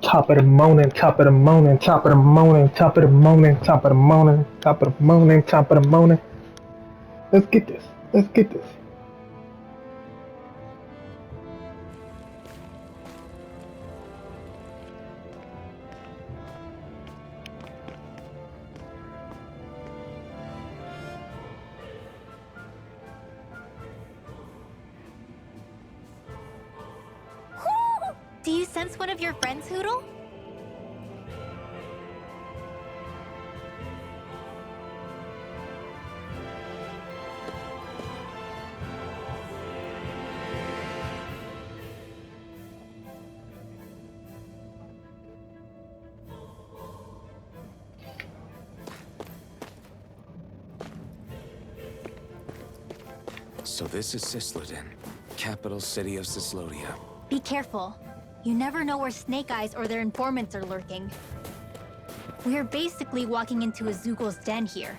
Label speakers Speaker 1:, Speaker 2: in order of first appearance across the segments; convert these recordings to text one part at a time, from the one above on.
Speaker 1: Top of the morning, top of the morning, top of the morning, top of the morning, top of the morning, top of the morning, top of the morning. Let's get this. Let's get this.
Speaker 2: Do you sense one of your friends, Hoodle?
Speaker 3: So this is Cysloden, capital city of Cyslodia.
Speaker 2: Be careful. You never know where Snake Eyes or their informants are lurking. We're basically walking into a Zoogl's den here.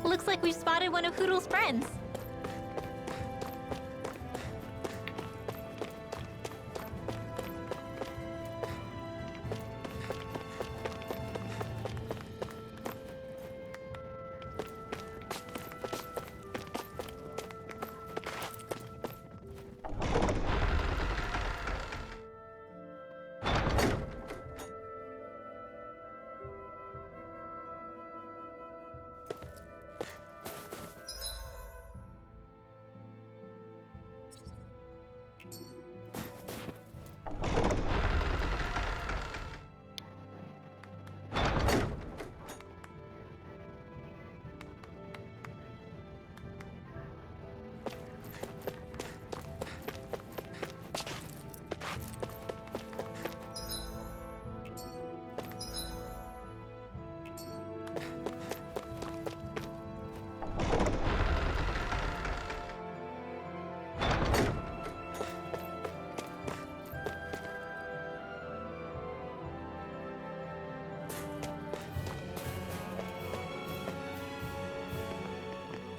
Speaker 2: Looks like we've spotted one of Hoodle's friends.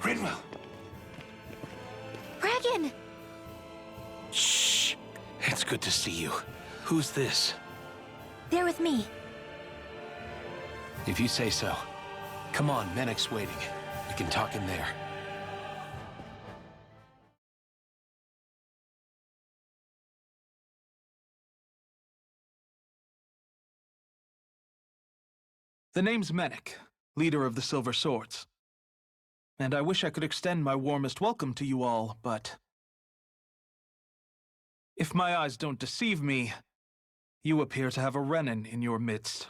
Speaker 3: Rinwell!
Speaker 2: Dragon!
Speaker 3: Shh! It's good to see you. Who's this?
Speaker 2: They're with me.
Speaker 3: If you say so. Come on, Menek's waiting. We can talk in there.
Speaker 4: The name's Menek, leader of the Silver Swords. And I wish I could extend my warmest welcome to you all, but if my eyes don't deceive me, you appear to have a Renin in your midst.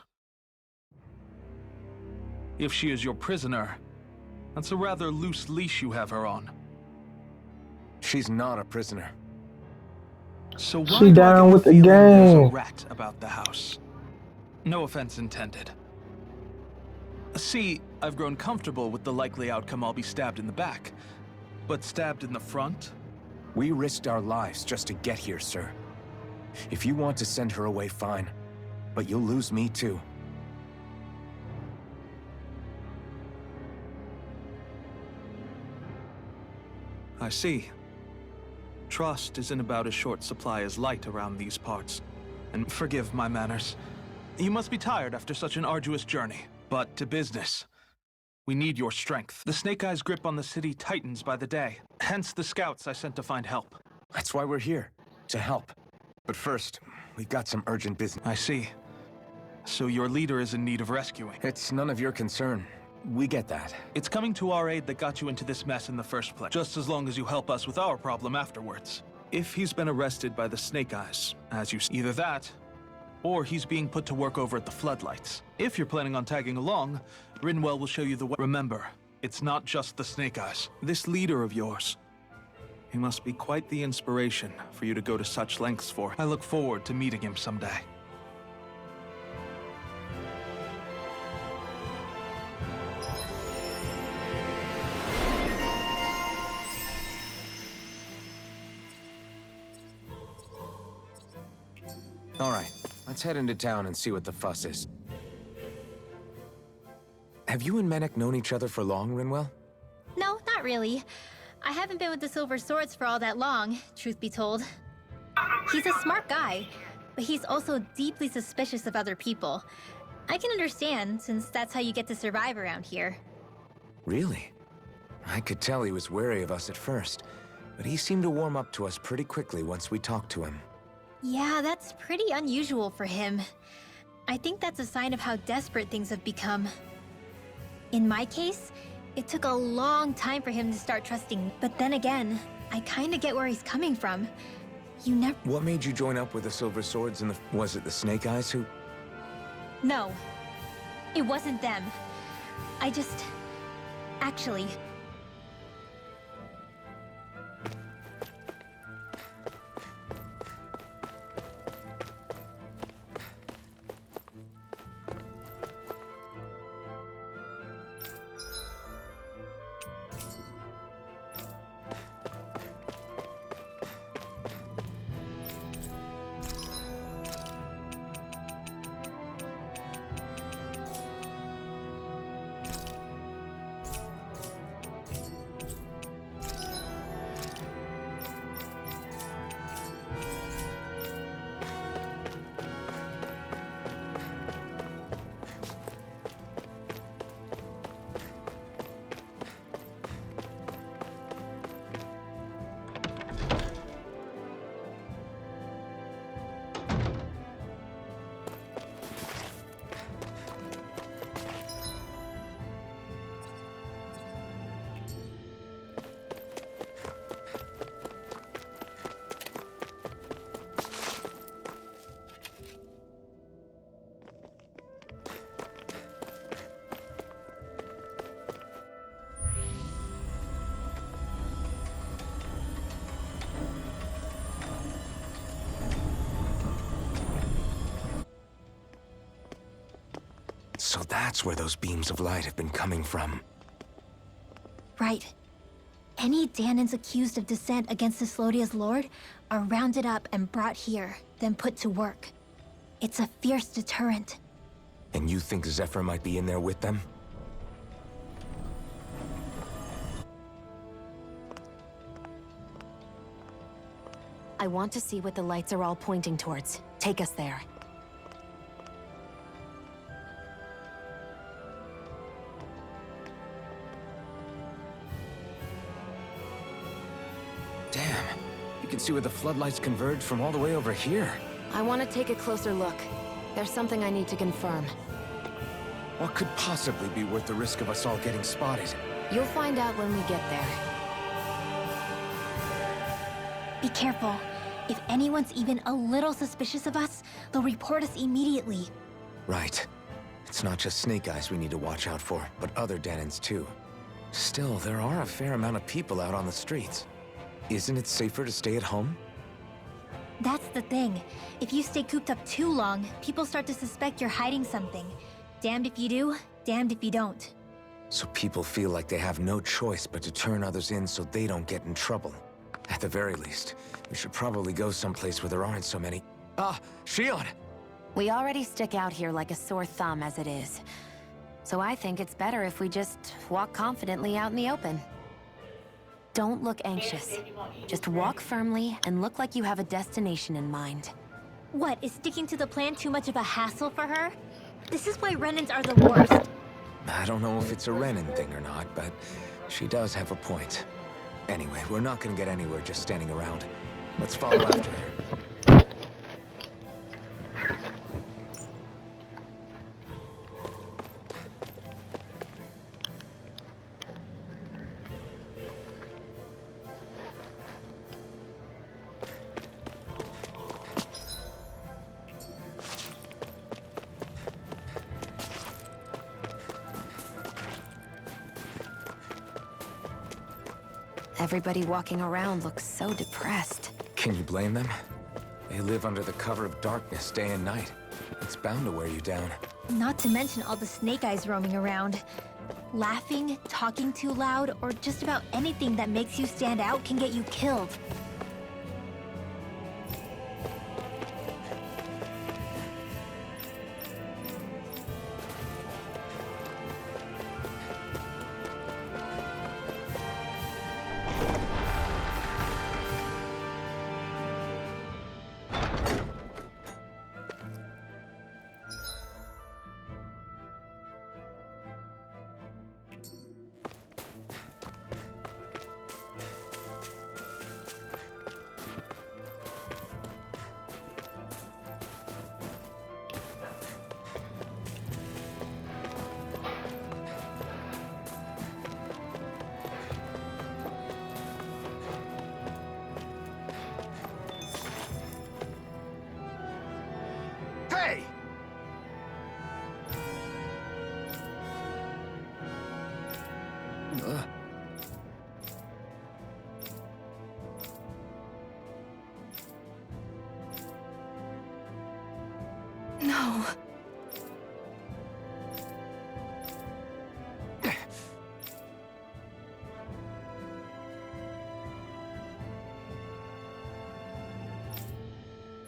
Speaker 4: If she is your prisoner, that's a rather loose leash you have her on.
Speaker 3: She's not a prisoner.
Speaker 4: So why
Speaker 1: She
Speaker 4: do I
Speaker 1: down
Speaker 4: get
Speaker 1: with the
Speaker 4: feeling there's a
Speaker 1: gang.
Speaker 4: rat about the house? No offense intended. See, I've grown comfortable with the likely outcome I'll be stabbed in the back. But stabbed in the front?
Speaker 3: We risked our lives just to get here, sir. If you want to send her away, fine. But you'll lose me too.
Speaker 4: I see. Trust is in about as short supply as light around these parts. And forgive my manners. You must be tired after such an arduous journey. But to business. We need your strength. The Snake Eyes' grip on the city tightens by the day. Hence the scouts I sent to find help.
Speaker 3: That's why we're here, to help. But first, we've got some urgent business.
Speaker 4: I see. So your leader is in need of rescuing.
Speaker 3: It's none of your concern. We get that.
Speaker 4: It's coming to our aid that got you into this mess in the first place, just as long as you help us with our problem afterwards. If he's been arrested by the Snake Eyes, as you see, either that, or he's being put to work over at the Floodlights. If you're planning on tagging along, Rinwell will show you the way. Remember, it's not just the Snake Eyes. This leader of yours, he must be quite the inspiration for you to go to such lengths for. I look forward to meeting him someday.
Speaker 3: All right, let's head into town and see what the fuss is. Have you and Menek known each other for long, Rinwell?
Speaker 2: No, not really. I haven't been with the Silver Swords for all that long, truth be told. He's a smart guy, but he's also deeply suspicious of other people. I can understand, since that's how you get to survive around here.
Speaker 3: Really? I could tell he was wary of us at first, but he seemed to warm up to us pretty quickly once we talked to him.
Speaker 2: Yeah, that's pretty unusual for him. I think that's a sign of how desperate things have become. In my case, it took a long time for him to start trusting, but then again, I kinda get where he's coming from. You never—
Speaker 3: What made you join up with the Silver Swords and the— Was it the Snake Eyes who—
Speaker 2: No, it wasn't them. I just— Actually,
Speaker 3: So that's where those beams of light have been coming from.
Speaker 2: right. Any Danans accused of dissent against Cyslodia's lord are rounded up and brought here, then put to work. It's a fierce deterrent.
Speaker 3: And you think Zephyr might be in there with them?
Speaker 5: I want to see what the lights are all pointing towards. Take us there.
Speaker 3: Damn, you can see where the floodlights converge from all the way over here.
Speaker 5: I want to take a closer look. There's something I need to confirm.
Speaker 3: What could possibly be worth the risk of us all getting spotted?
Speaker 5: You'll find out when we get there.
Speaker 2: Be careful. If anyone's even a little suspicious of us, they'll report us immediately.
Speaker 3: Right. It's not just Snake Eyes we need to watch out for, but other Danans too. Still, there are a fair amount of people out on the streets. Isn't it safer to stay at home?
Speaker 2: That's the thing. If you stay cooped up too long, people start to suspect you're hiding something. Damned if you do, damned if you don't.
Speaker 3: So people feel like they have no choice but to turn others in so they don't get in trouble. At the very least, we should probably go someplace where there aren't so many— Ah, Shion!
Speaker 5: We already stick out here like a sore thumb as it is. So I think it's better if we just walk confidently out in the open. Don't look anxious. Just walk firmly and look like you have a destination in mind.
Speaker 2: What, is sticking to the plan too much of a hassle for her? This is why Renans are the worst.
Speaker 3: I don't know if it's a Renin thing or not, but she does have a point. Anyway, we're not gonna get anywhere just standing around. Let's follow after her.
Speaker 5: Everybody walking around looks so depressed.
Speaker 3: Can you blame them? They live under the cover of darkness day and night. It's bound to wear you down.
Speaker 2: Not to mention all the snake eyes roaming around. Laughing, talking too loud, or just about anything that makes you stand out can get you killed.
Speaker 3: Hey!
Speaker 5: No.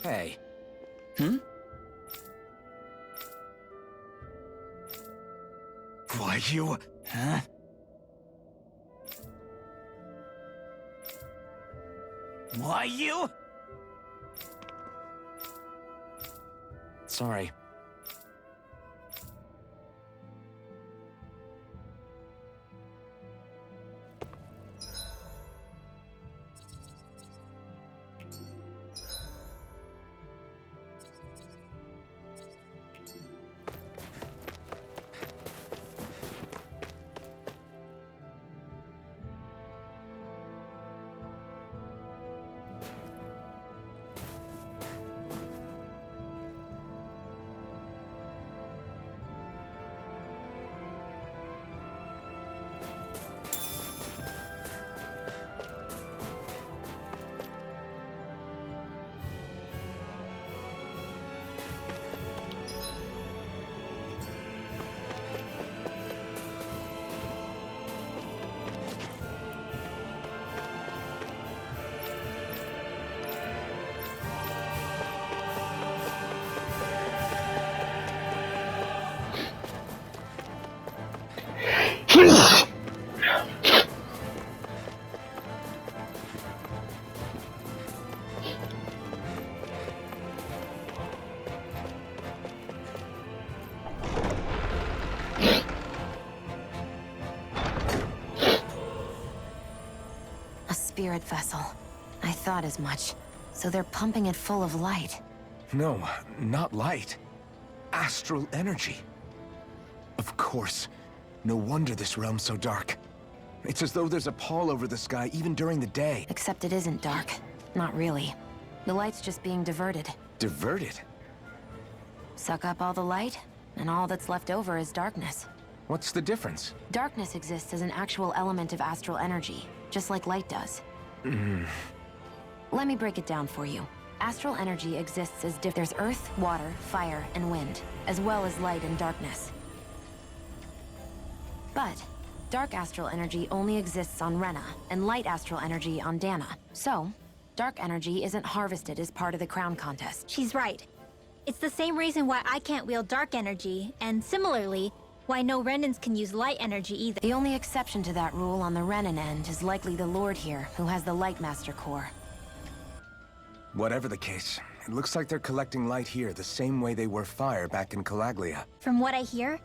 Speaker 3: Hey. Why you...
Speaker 6: Huh? Why you?
Speaker 3: Sorry.
Speaker 5: A spirit vessel. I thought as much. So they're pumping it full of light.
Speaker 3: No, not light. Astral energy. Of course. No wonder this realm's so dark. It's as though there's a pall over the sky even during the day.
Speaker 5: Except it isn't dark. Not really. The light's just being diverted.
Speaker 3: Diverted?
Speaker 5: Suck up all the light, and all that's left over is darkness.
Speaker 3: What's the difference?
Speaker 5: Darkness exists as an actual element of astral energy, just like light does. Let me break it down for you. Astral energy exists as there's earth, water, fire, and wind, as well as light and darkness. But dark astral energy only exists on Rena, and light astral energy on Dana. So, dark energy isn't harvested as part of the crown contest.
Speaker 2: She's right. It's the same reason why I can't wield dark energy, and similarly, Why no Renans can use light energy either.
Speaker 5: The only exception to that rule on the Renan end is likely the Lord here, who has the Light Master core.
Speaker 3: Whatever the case, it looks like they're collecting light here the same way they were fire back in Calaglia.
Speaker 2: From what I hear,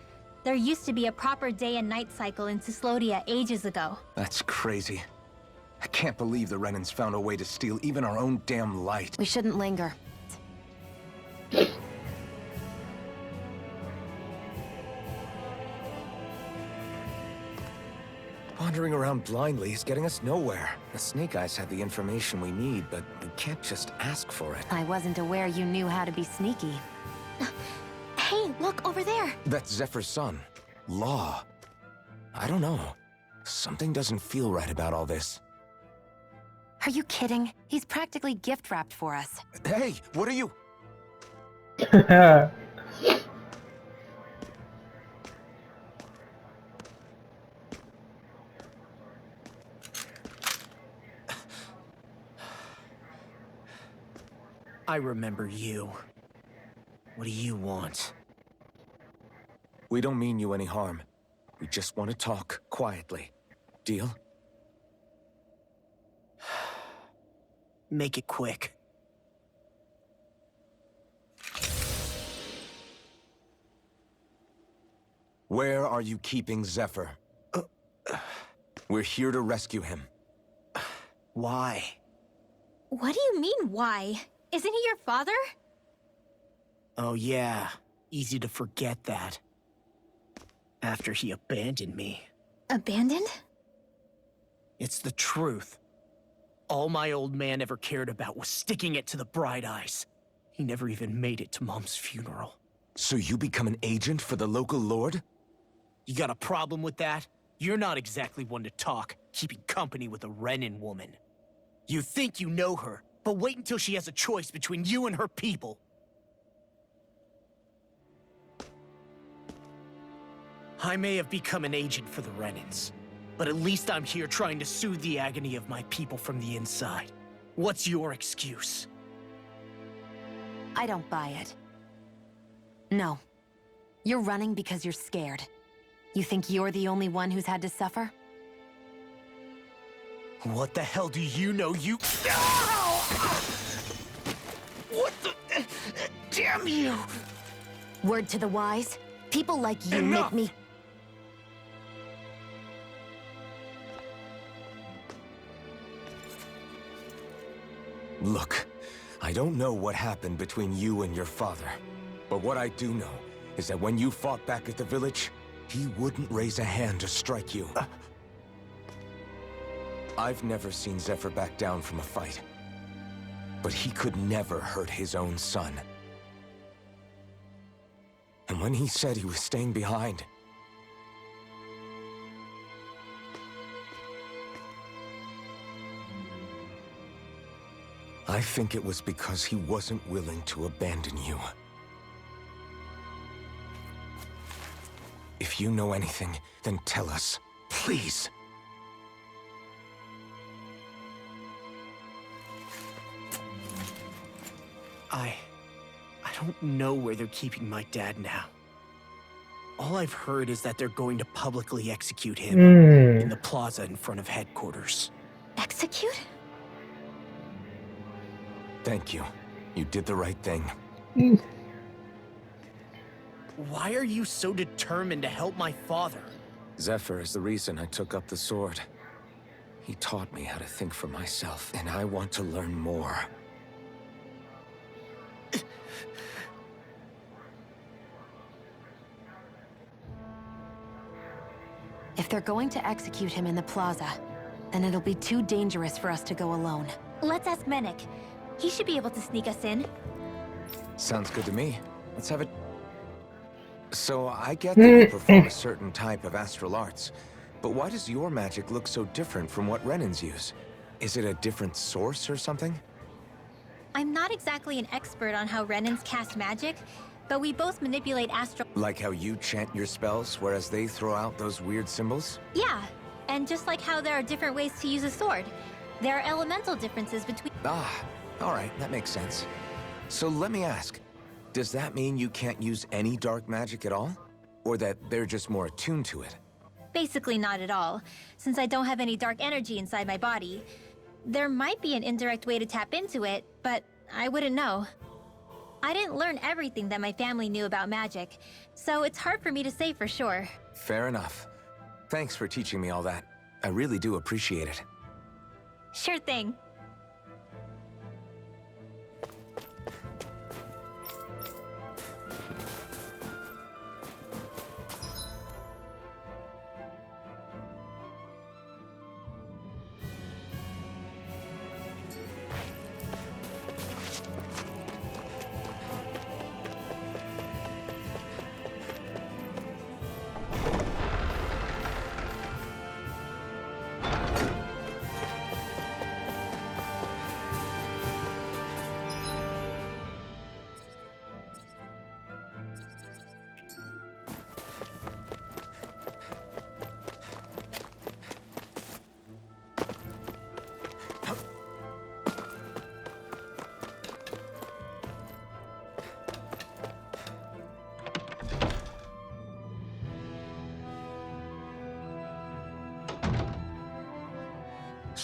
Speaker 2: there used to be a proper day and night cycle in Cyslodia ages ago.
Speaker 3: That's crazy. I can't believe the Renans found a way to steal even our own damn light.
Speaker 5: We shouldn't linger.
Speaker 3: Wandering around blindly is getting us nowhere. The Snake Eyes have the information we need, but we can't just ask for it.
Speaker 5: I wasn't aware you knew how to be sneaky.
Speaker 2: Hey, look over there!
Speaker 3: That's Zephyr's son, Law. I don't know. Something doesn't feel right about all this.
Speaker 5: Are you kidding? He's practically gift-wrapped for us.
Speaker 3: Hey, what are you?
Speaker 6: I remember you. What do you want?
Speaker 3: We don't mean you any harm. We just want to talk quietly. Deal?
Speaker 6: Make it quick.
Speaker 3: Where are you keeping Zephyr? We're here to rescue him.
Speaker 6: Why?
Speaker 2: What do you mean, why? Isn't he your father?
Speaker 6: Oh yeah, easy to forget that. After he abandoned me.
Speaker 2: Abandoned?
Speaker 6: It's the truth. All my old man ever cared about was sticking it to the Bright Eyes. He never even made it to Mom's funeral.
Speaker 3: So you become an agent for the local lord?
Speaker 6: You got a problem with that? You're not exactly one to talk, keeping company with a Renan woman. You think you know her, but wait until she has a choice between you and her people. I may have become an agent for the Renans, but at least I'm here trying to soothe the agony of my people from the inside. What's your excuse?
Speaker 5: I don't buy it. No. You're running because you're scared. You think you're the only one who's had to suffer?
Speaker 6: What the hell do you know, you... Ow! What the... Damn you!
Speaker 5: Word to the wise, people like you
Speaker 3: Enough!
Speaker 5: make me...
Speaker 3: Look, I don't know what happened between you and your father. But what I do know is that when you fought back at the village, he wouldn't raise a hand to strike you. I've never seen Zephyr back down from a fight. But he could never hurt his own son. And when he said he was staying behind, I think it was because he wasn't willing to abandon you. If you know anything, then tell us, please.
Speaker 6: I don't know where they're keeping my dad now. All I've heard is that they're going to publicly execute him in the plaza in front of headquarters.
Speaker 2: Execute?
Speaker 3: Thank you. You did the right thing.
Speaker 6: Why are you so determined to help my father?
Speaker 3: Zephyr is the reason I took up the sword. He taught me how to think for myself, and I want to learn more.
Speaker 5: If they're going to execute him in the plaza, then it'll be too dangerous for us to go alone.
Speaker 2: Let's ask Menik. He should be able to sneak us in.
Speaker 3: Sounds good to me. Let's have it. So I get that you perform a certain type of astral arts, but why does your magic look so different from what Renans use? Is it a different source or something?
Speaker 2: I'm not exactly an expert on how Renans cast magic, but we both manipulate astral...
Speaker 3: Like how you chant your spells, whereas they throw out those weird symbols?
Speaker 2: Yeah, and just like how there are different ways to use a sword, there are elemental differences between...
Speaker 3: Ah, alright, that makes sense. So let me ask, does that mean you can't use any dark magic at all? Or that they're just more attuned to it?
Speaker 2: Basically not at all, since I don't have any dark energy inside my body. There might be an indirect way to tap into it, but I wouldn't know. I didn't learn everything that my family knew about magic, so it's hard for me to say for sure.
Speaker 3: Fair enough. Thanks for teaching me all that. I really do appreciate it.
Speaker 2: Sure thing.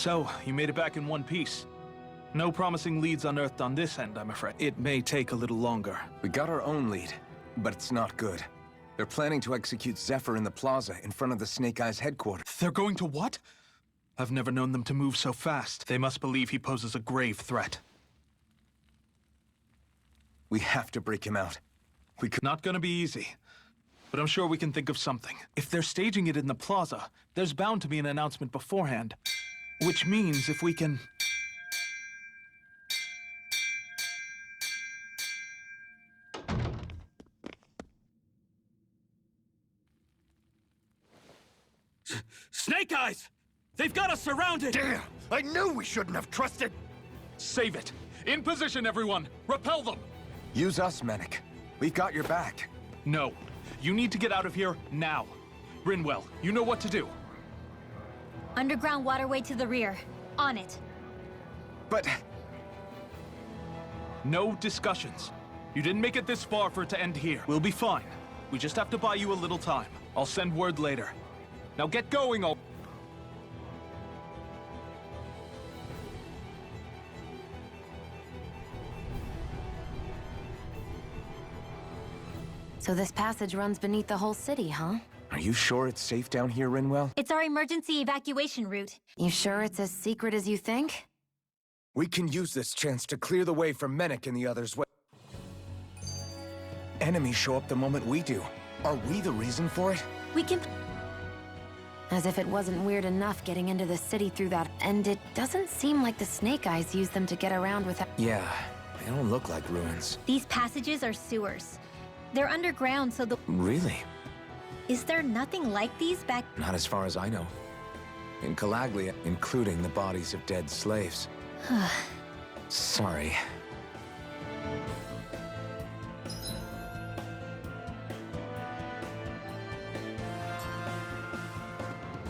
Speaker 4: So, you made it back in one piece. No promising leads unearthed on this end, I'm afraid. It may take a little longer.
Speaker 3: We got our own lead, but it's not good. They're planning to execute Zephyr in the plaza in front of the Snake Eyes headquarters.
Speaker 4: They're going to what? I've never known them to move so fast. They must believe he poses a grave threat.
Speaker 3: We have to break him out. We could—
Speaker 4: Not gonna be easy. But I'm sure we can think of something. If they're staging it in the plaza, there's bound to be an announcement beforehand. Which means if we can...
Speaker 6: Snake Eyes! They've got us surrounded!
Speaker 7: Damn! I knew we shouldn't have trusted!
Speaker 4: Save it! In position, everyone! Repel them!
Speaker 3: Use us, Medic. We've got your back.
Speaker 4: No. You need to get out of here now. Rinwell, you know what to do.
Speaker 2: Underground waterway to the rear. On it.
Speaker 3: But...
Speaker 4: No discussions. You didn't make it this far for it to end here. We'll be fine. We just have to buy you a little time. I'll send word later. Now get going, all...
Speaker 5: So this passage runs beneath the whole city, huh?
Speaker 3: Are you sure it's safe down here, Rinwell?
Speaker 2: It's our emergency evacuation route.
Speaker 5: You sure it's as secret as you think?
Speaker 3: We can use this chance to clear the way for Menek and the others. Enemies show up the moment we do. Are we the reason for it?
Speaker 2: We can...
Speaker 5: As if it wasn't weird enough getting into the city through that... And it doesn't seem like the Snake Eyes use them to get around without...
Speaker 3: Yeah, they don't look like ruins.
Speaker 2: These passages are sewers. They're underground, so the...
Speaker 3: Really?
Speaker 2: Is there nothing like these back...
Speaker 3: Not as far as I know. In Calaglia, including the bodies of dead slaves. Sorry.